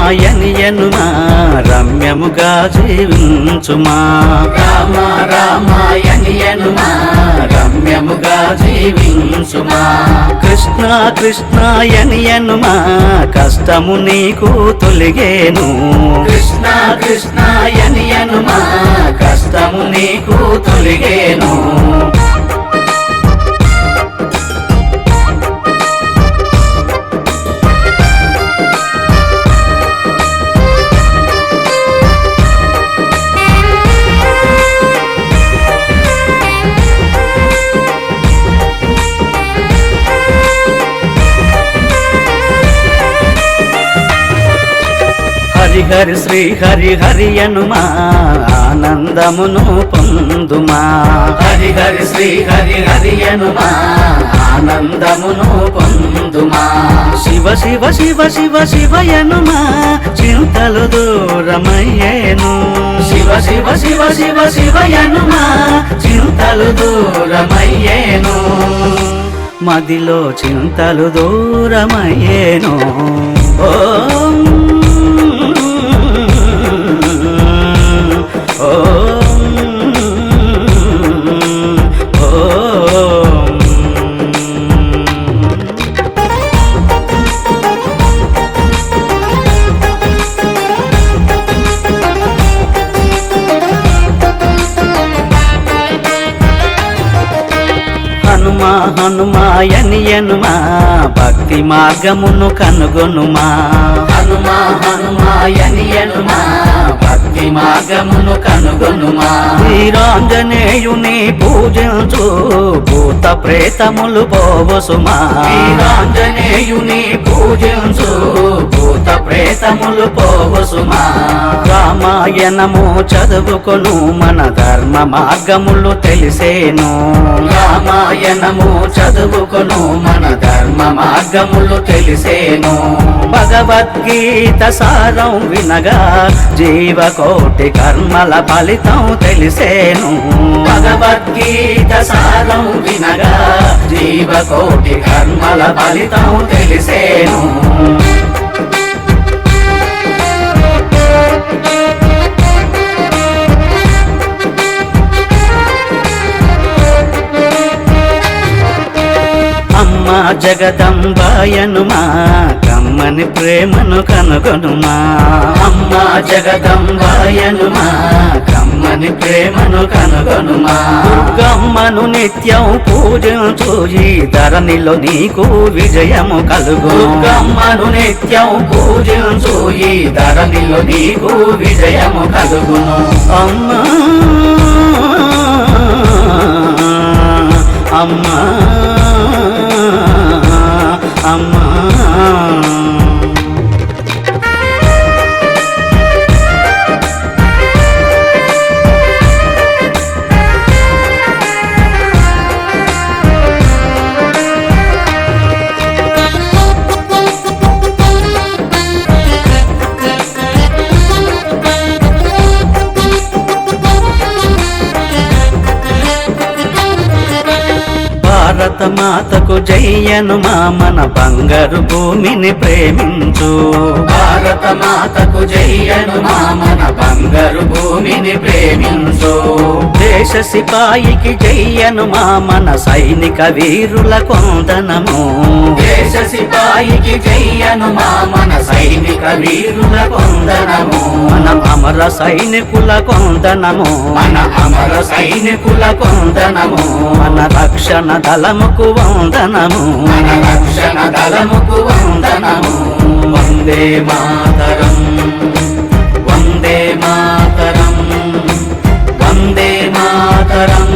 రామాయణియనుమా రమ్యముగా జీవించుమా రామ రామాయణియనుమా రమ్యముగా జీవించుమా కృష్ణ కృష్ణాయనియనుమా కష్టము నీకు తొలిగేను కృష్ణ కృష్ణాయనియనుమా కష్టము నీకు తొలిగేను హరిహరి శ్రీ హరి హరి అనుమా ఆనందమును పొందుమా హరిహరి శ్రీ హరి హరి అనుమా ఆనందమును పొందుమా శివ శివ శివ శివ శివయనుమా చింతలు దూరమయ్యేను శివ శివ శివ శివ శివయనుమా చింతలు దూరమయ్యేను మదిలో చింతలు దూరమయ్యేను ఓం హనుమా హనుమాయనియనుమా భక్తి మార్గమును కనుగొనుమా హనుమా హనుమాయనియనుమా భక్తి మార్గమును కనుగొనుమా వీరాంజనేయుని పూజించు భూత ప్రేతములు పోవసుమా వీరాంజనేయుని పూజించు భూత ప్రేతములు పోవసుమా రామాయణము చదువుకొను మన ధర్మ మార్గములు తెలిసేను రామాయణము చదువుకొను మన ధర్మ మార్గములు తెలిసేను భగవద్గీత సారం వినగా జీవకోటి కర్మల ఫలితం తెలిసేను భగవద్గీత సారం వినగా జీవకోటి కర్మల ఫలితం తెలిసేను అమ్మా జగదంబాయనుమా కమ్మని ప్రేమను కనుగొనుమా అమ్మా జగదంబాయనుమా కమ్మని ప్రేమను కనుగొనుమా దుర్గమ్మను నిత్యం పూజించు ఈ ధరణిలో నీకు విజయము కలుగు దుర్గమ్మను నిత్యం పూజించు ఈ ధరణిలో నీకు విజయము కలుగును అమ్మా అమ్మా అమ్మా భారత మాతకు జయ్యనుమా మన బంగారు భూమిని ప్రేమించు భారత మాతకు జయ్యనుమా మన బంగారు భూమిని ప్రేమించు దేశ సిపాయికి జయ్యనుమా మన సైనిక వీరుల కొందనము దేశ సిపాయికి జయ్యనుమా మన సైనిక వీరుల కొందనము మన అమర సైనికుల కొందనము మన అమర సైనికుల కొందనము మన రక్షణ దళముకు వందనము మన రక్షణ దళముకు వందనము వందే మాతరం వందే మాతరం వందే మాతరం